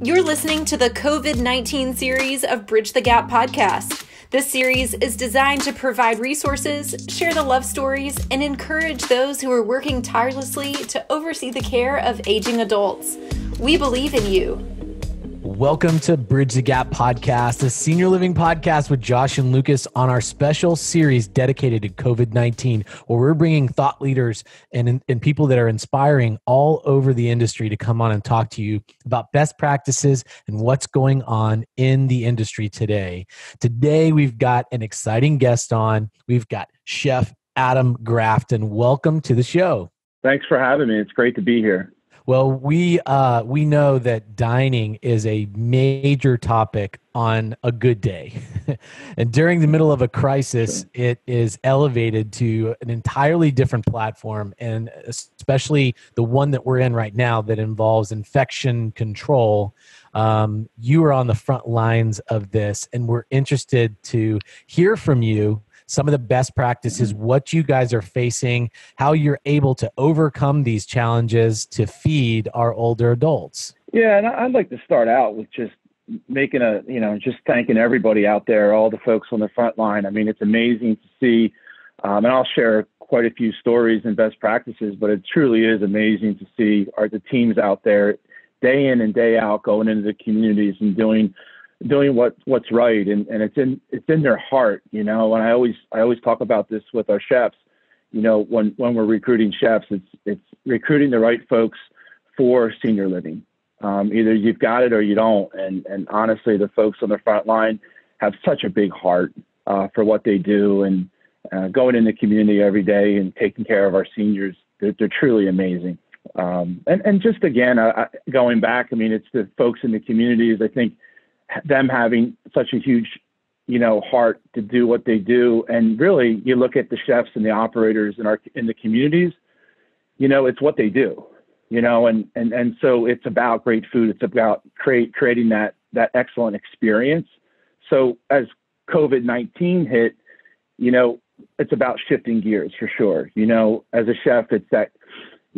You're listening to the COVID-19 series of Bridge the Gap podcast. This series is designed to provide resources, share the love stories, and encourage those who are working tirelessly to oversee the care of aging adults. We believe in you. Welcome to Bridge the Gap podcast, a senior living podcast with Josh and Lucas on our special series dedicated to COVID-19, where we're bringing thought leaders and people that are inspiring all over the industry to come on and talk to you about best practices and what's going on in the industry today. Today, we've got an exciting guest on. We've got Chef Adam Grafton. Welcome to the show. Thanks for having me. It's great to be here. Well, we know that dining is a major topic on a good day. And during the middle of a crisis, it is elevated to an entirely different platform, and especially the one that we're in right now that involves infection control. You are on the front lines of this, and we're interested to hear from you some of the best practices, what you guys are facing, how you're able to overcome these challenges to feed our older adults. Yeah, and I'd like to start out with just making just thanking everybody out there, all the folks on the front line. I mean, it's amazing to see, and I'll share quite a few stories and best practices, but it truly is amazing to see the teams out there day in and day out going into the communities and doing what's right, and it's in their heart, and I always talk about this with our chefs. When we're recruiting chefs, it's recruiting the right folks for senior living. Either you've got it or you don't, and honestly, the folks on the front line have such a big heart for what they do, and going in the community every day and taking care of our seniors. They're truly amazing. And just again, going back, I mean, it's the folks in the communities. I think them having such a huge, heart to do what they do. And really, you look at the chefs and the operators in the communities, it's what they do, and so it's about great food. It's about creating that excellent experience. So as COVID-19 hit, it's about shifting gears for sure. As a chef, it's that,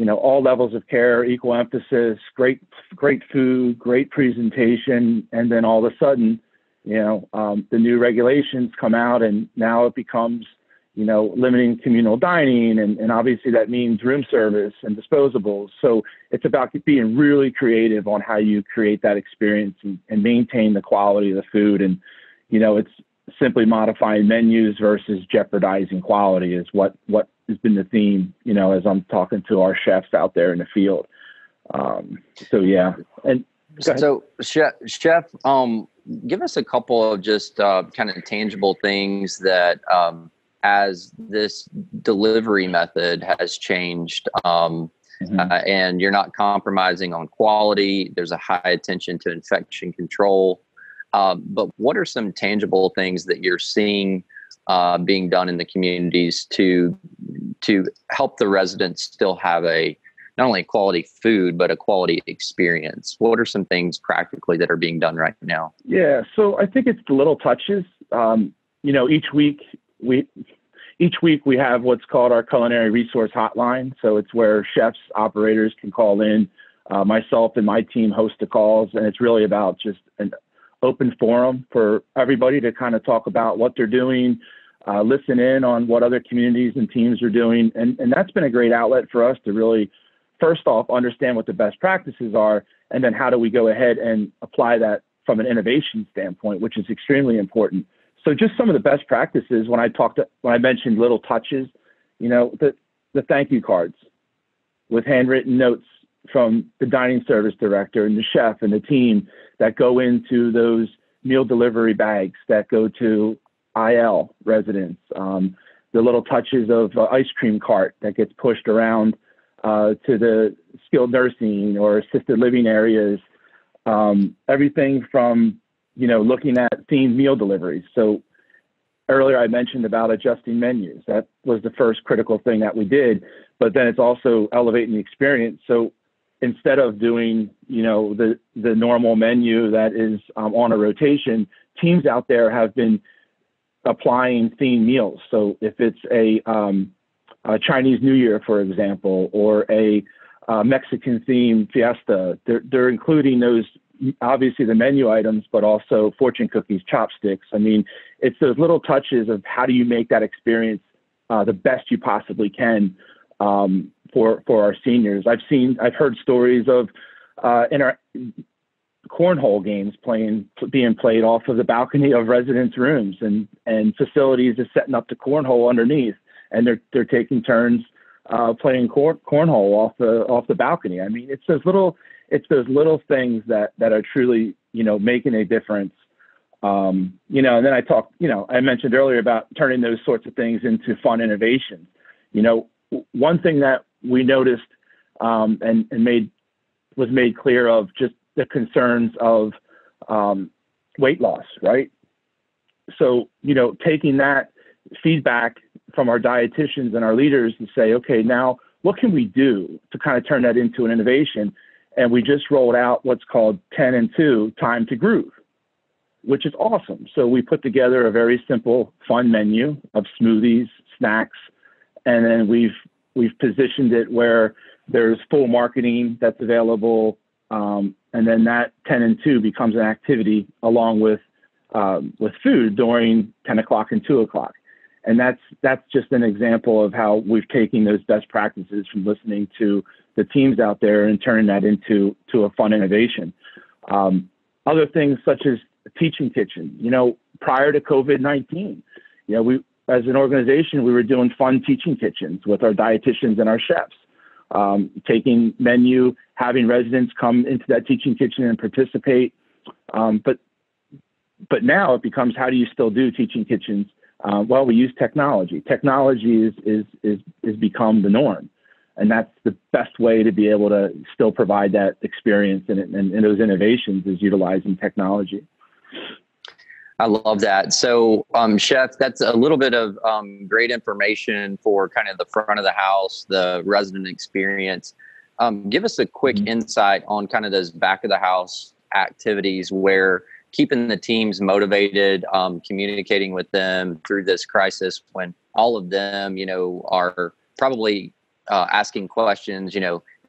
all levels of care, equal emphasis, great food, great presentation. And then all of a sudden, the new regulations come out, and now it becomes, limiting communal dining. And obviously that means room service and disposables. So it's about being really creative on how you create that experience and maintain the quality of the food. And, it's simply modifying menus versus jeopardizing quality is what has been the theme, as I'm talking to our chefs out there in the field. So yeah. And so chef, give us a couple of just kind of tangible things that as this delivery method has changed, and you're not compromising on quality. There's a high attention to infection control. But what are some tangible things that you're seeing being done in the communities to help the residents still have not only quality food, but a quality experience? What are some things practically that are being done right now? Yeah, so I think it's the little touches. Each week we have what's called our culinary resource hotline. So it's where chefs, operators can call in. Myself and my team host the calls, and it's really about just an open forum for everybody to kind of talk about what they're doing, listen in on what other communities and teams are doing. And that's been a great outlet for us to really, first off, understand what the best practices are, and then how do we go ahead and apply that from an innovation standpoint, which is extremely important. So just some of the best practices, when I mentioned little touches, the thank you cards with handwritten notes from the dining service director and the chef and the team that go into those meal delivery bags that go to IL residents, the little touches of ice cream cart that gets pushed around to the skilled nursing or assisted living areas, everything from, looking at themed meal deliveries. So earlier I mentioned about adjusting menus. That was the first critical thing that we did, but then it's also elevating the experience. So instead of doing, the normal menu that is on a rotation, teams out there have been applying themed meals. So if it's a Chinese New Year, for example, or a Mexican themed fiesta, they're including those obviously the menu items, but also fortune cookies, chopsticks. I mean, it's those little touches of how do you make that experience the best you possibly can for our seniors. I've heard stories of in our cornhole games being played off of the balcony of residents' rooms, and facilities is setting up the cornhole underneath, and they're taking turns playing cornhole off the balcony. I mean, it's those little things that are truly, making a difference. And then I mentioned earlier about turning those sorts of things into fun innovations. One thing that we noticed and was made clear of just the concerns of weight loss, right? So, taking that feedback from our dietitians and our leaders and say, okay, now what can we do to kind of turn that into an innovation? And we just rolled out what's called 10 and 2 Time to Groove, which is awesome. So we put together a very simple, fun menu of smoothies, snacks, and then we've positioned it where there's full marketing that's available, and then that 10 and 2 becomes an activity along with food during 10 o'clock and 2 o'clock. And that's just an example of how we've taken those best practices from listening to the teams out there and turning that into a fun innovation. Other things such as teaching kitchen, prior to COVID-19, we, as an organization, we were doing fun teaching kitchens with our dietitians and our chefs, taking menu, having residents come into that teaching kitchen and participate. But now it becomes, how do you still do teaching kitchens? Well, we use technology. Technology is become the norm, and that's the best way to be able to still provide that experience and those innovations is utilizing technology. I love that. So, Chef, that's a little bit of great information for kind of the front of the house, the resident experience. Give us a quick insight on kind of those back of the house activities where keeping the teams motivated, communicating with them through this crisis when all of them, are probably asking questions,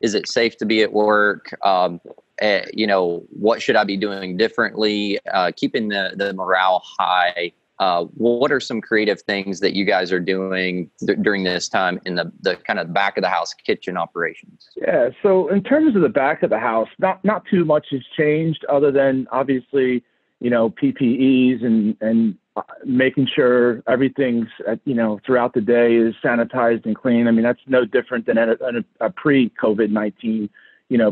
is it safe to be at work? What should I be doing differently? Keeping the morale high. What are some creative things that you guys are doing during this time in the kind of back of the house kitchen operations? Yeah. So in terms of the back of the house, not too much has changed other than obviously, PPEs and making sure everything's, throughout the day is sanitized and clean. I mean, that's no different than a pre-COVID-19,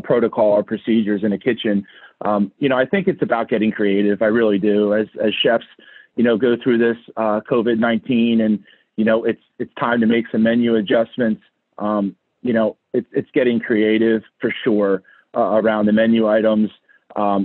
protocol or procedures in a kitchen. I think it's about getting creative. I really do. As chefs, go through this COVID-19 and, it's time to make some menu adjustments. It's getting creative for sure around the menu items.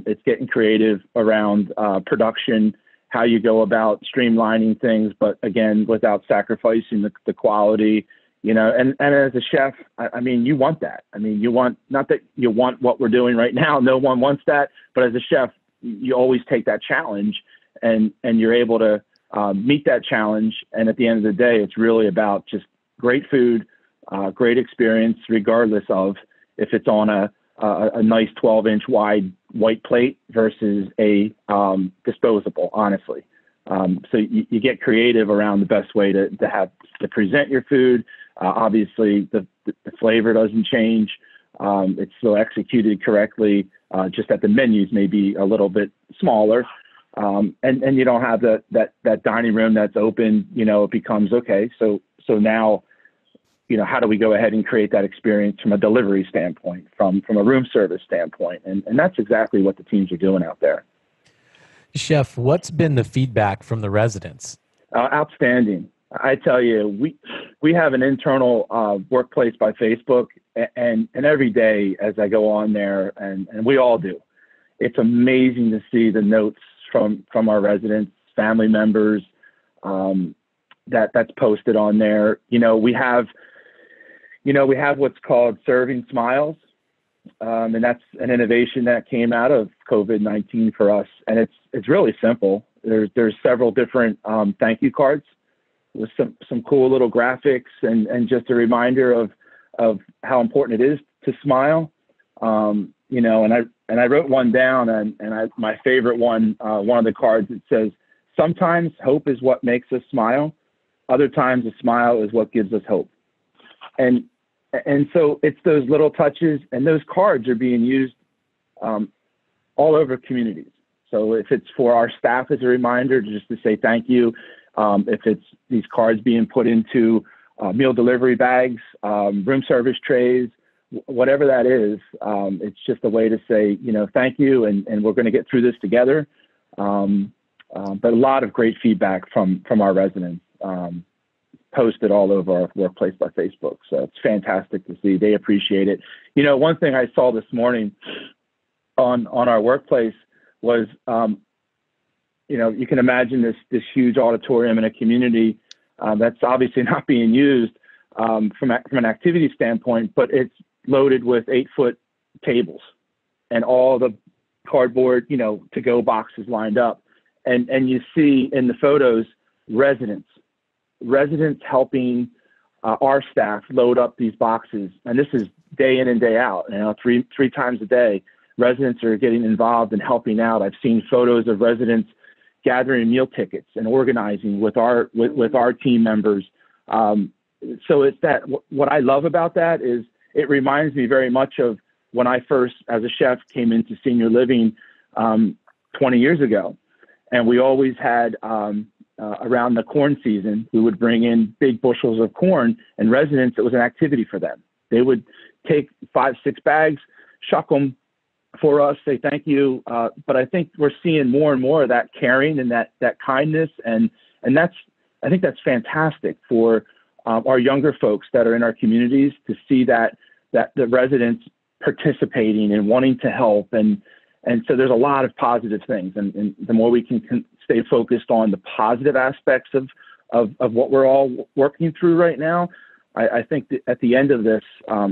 It's getting creative around production, how you go about streamlining things, but again, without sacrificing the quality, and as a chef, I mean, you want that. I mean, not that you want what we're doing right now. No one wants that. But as a chef, you always take that challenge and you're able to meet that challenge. And at the end of the day, it's really about just great food, great experience, regardless of if it's on a nice 12-inch wide white plate versus a disposable, honestly. So you get creative around the best way to present your food. Obviously, the flavor doesn't change. It's still executed correctly, just that the menus may be a little bit smaller. And you don't have that dining room that's open, it becomes okay. So now, how do we go ahead and create that experience from a delivery standpoint, from a room service standpoint? And that's exactly what the teams are doing out there. Chef, what's been the feedback from the residents? Outstanding. I tell you, we have an internal workplace by Facebook, and every day as I go on there, and we all do, it's amazing to see the notes from our residents, family members, that's posted on there. We have what's called Serving Smiles, and that's an innovation that came out of COVID-19 for us, and it's really simple. There's several different thank you cards with some cool little graphics and just a reminder of how important it is to smile. And And I wrote one down, my favorite one, one of the cards, it says, sometimes hope is what makes us smile. Other times a smile is what gives us hope. And so it's those little touches, and those cards are being used all over communities. So if it's for our staff as a reminder, just to say thank you, if it's these cards being put into meal delivery bags, room service trays, whatever that is, it's just a way to say, thank you, and we're going to get through this together. But a lot of great feedback from our residents, posted all over our workplace by Facebook. So it's fantastic to see. They appreciate it. One thing I saw this morning on our workplace was, you can imagine this huge auditorium in a community that's obviously not being used from an activity standpoint, but it's loaded with 8-foot tables and all the cardboard, to-go boxes lined up. And you see in the photos, residents helping our staff load up these boxes. And this is day in and day out, three times a day. Residents are getting involved and helping out. I've seen photos of residents gathering meal tickets and organizing with our team members. So it's that, what I love about that is it reminds me very much of when I first, as a chef, came into senior living 20 years ago. And we always had, around the corn season, we would bring in big bushels of corn, and residents, it was an activity for them. They would take 5-6 bags, shuck them for us, say thank you. But I think we're seeing more and more of that caring and that kindness. And I think that's fantastic for our younger folks that are in our communities, to see that the residents participating and wanting to help. And so there's a lot of positive things. And the more we can stay focused on the positive aspects of what we're all working through right now, I think that at the end of this,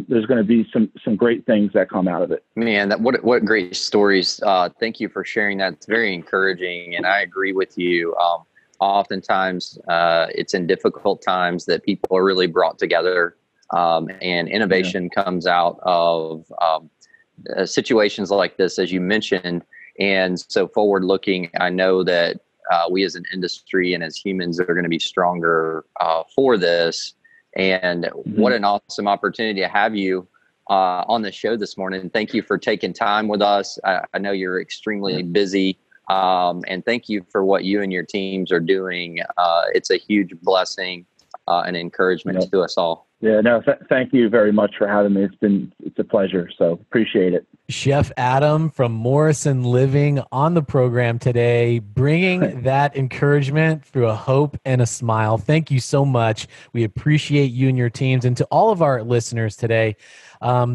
there's going to be some great things that come out of it. Man, what great stories. Thank you for sharing that. It's very encouraging. And I agree with you. Oftentimes, it's in difficult times that people are really brought together, and innovation comes out of situations like this, as you mentioned. And so forward looking, I know that we as an industry and as humans are going to be stronger for this. And what an awesome opportunity to have you on the show this morning. Thank you for taking time with us. I know you're extremely busy, and thank you for what you and your teams are doing. It's a huge blessing and encouragement to us all. Yeah, no, thank you very much for having me. It's a pleasure. So appreciate it. Chef Adam from Morrison Living on the program today, bringing that encouragement through a hope and a smile. Thank you so much. We appreciate you and your teams. And to all of our listeners today,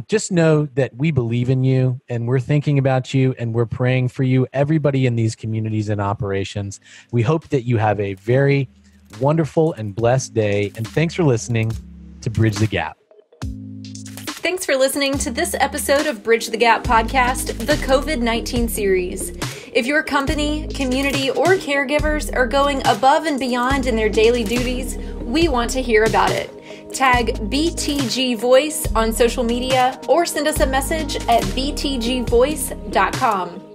just know that we believe in you, and we're thinking about you, and we're praying for you, everybody in these communities and operations. We hope that you have a very wonderful and blessed day. And thanks for listening to Bridge the Gap. Thanks for listening to this episode of Bridge the Gap podcast, the COVID-19 series. If your company, community, or caregivers are going above and beyond in their daily duties, we want to hear about it. Tag BTG Voice on social media or send us a message at btgvoice.com.